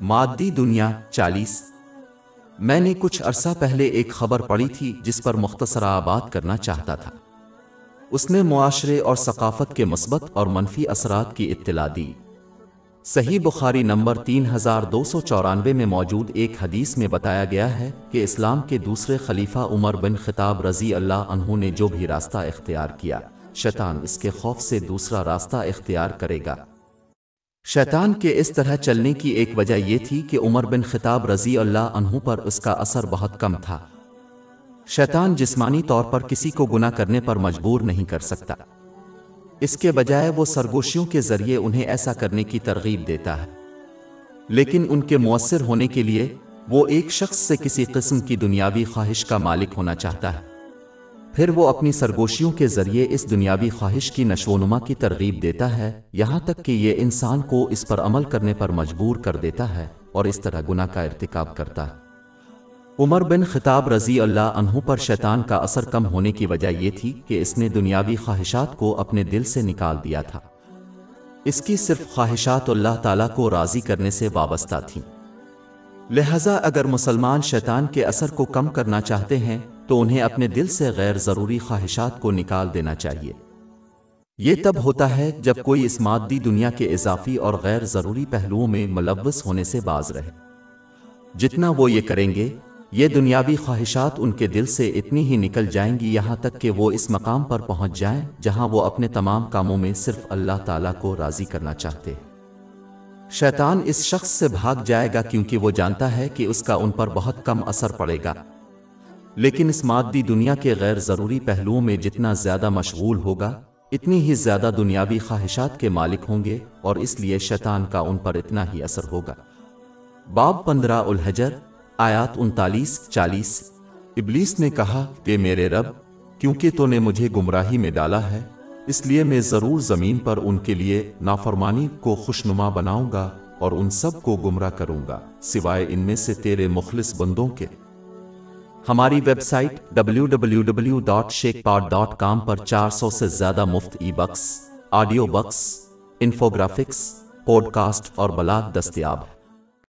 مادی دنیا 40۔ میں نے کچھ عرصہ پہلے ایک خبر پڑھی تھی جس پر مختصرہ بات کرنا چاہتا تھا۔ اس نے معاشرے اور ثقافت کے مثبت اور منفی اثرات کی اطلاع دی۔ صحیح بخاری نمبر 3294 میں موجود ایک حدیث میں بتایا گیا ہے کہ اسلام کے دوسرے خلیفہ عمر بن خطاب رضی اللہ عنہ نے جو بھی راستہ اختیار کیا، شیطان اس کے خوف سے دوسرا راستہ اختیار کرے گا۔ شیطان کے اس طرح چلنے کی ایک وجہ یہ تھی کہ عمر بن خطاب رضی اللہ عنہ پر اس کا اثر بہت کم تھا۔ شیطان جسمانی طور پر کسی کو گناہ کرنے پر مجبور نہیں کر سکتا، اس کے بجائے وہ سرگوشیوں کے ذریعے انہیں ایسا کرنے کی ترغیب دیتا ہے، لیکن ان کے مؤثر ہونے کے لیے وہ ایک شخص سے کسی قسم کی دنیاوی خواہش کا مالک ہونا چاہتا ہے، پھر وہ اپنی سرگوشیوں کے ذریعے اس دنیاوی خواہش کی نشوونما کی ترغیب دیتا ہے، یہاں تک کہ یہ انسان کو اس پر عمل کرنے پر مجبور کر دیتا ہے اور اس طرح گناہ کا ارتکاب کرتا ہے۔ عمر بن خطاب رضی اللہ عنہ پر شیطان کا اثر کم ہونے کی وجہ یہ تھی کہ اس نے دنیاوی خواہشات کو اپنے دل سے نکال دیا تھا۔ اس کی صرف خواہشات اللہ تعالیٰ کو راضی کرنے سے وابستہ تھیں۔ لہذا اگر مسلمان شیطان کے اثر کو کم کرنا چاہتے ہیں تو انہیں اپنے دل سے غیر ضروری خواہشات کو نکال دینا چاہیے۔ یہ تب ہوتا ہے جب کوئی اس مادی دنیا کے اضافی اور غیر ضروری پہلوؤں میں ملوث ہونے سے باز رہے۔ جتنا وہ یہ کریں گے، یہ دنیاوی خواہشات ان کے دل سے اتنی ہی نکل جائیں گی یہاں تک کہ وہ اس مقام پر پہنچ جائیں جہاں وہ اپنے تمام کاموں میں صرف اللہ تعالیٰ کو راضی کرنا چاہتے ہیں۔ شیطان اس شخص سے بھاگ جائے گا کیونکہ وہ جانتا ہے کہ اس کا ان پر بہت کم اثر پڑے گا، لیکن اس مادی دنیا کے غیر ضروری پہلوؤں میں جتنا زیادہ مشغول ہوگا، اتنی ہی زیادہ دنیاوی خواہشات کے مالک ہوں گے اور اس لیے شیطان کا ان پر اتنا ہی اثر ہوگا۔ باب 15 الحجر آیات 39-40۔ ابلیس نے کہا کہ میرے رب، کیونکہ تو نے مجھے گمراہی میں ڈالا ہے، اس لیے میں ضرور زمین پر ان کے لیے نافرمانی کو خوشنما بناؤں گا اور ان سب کو گمراہ کروں گا سوائے ان میں سے تیرے مخلص بندوں کے۔ ہماری ویب سائٹ www.sheikhpod.com پر 400 سے زیادہ مفت e books, audio books, infographics, podcast اور بلاگ دستیاب ہے۔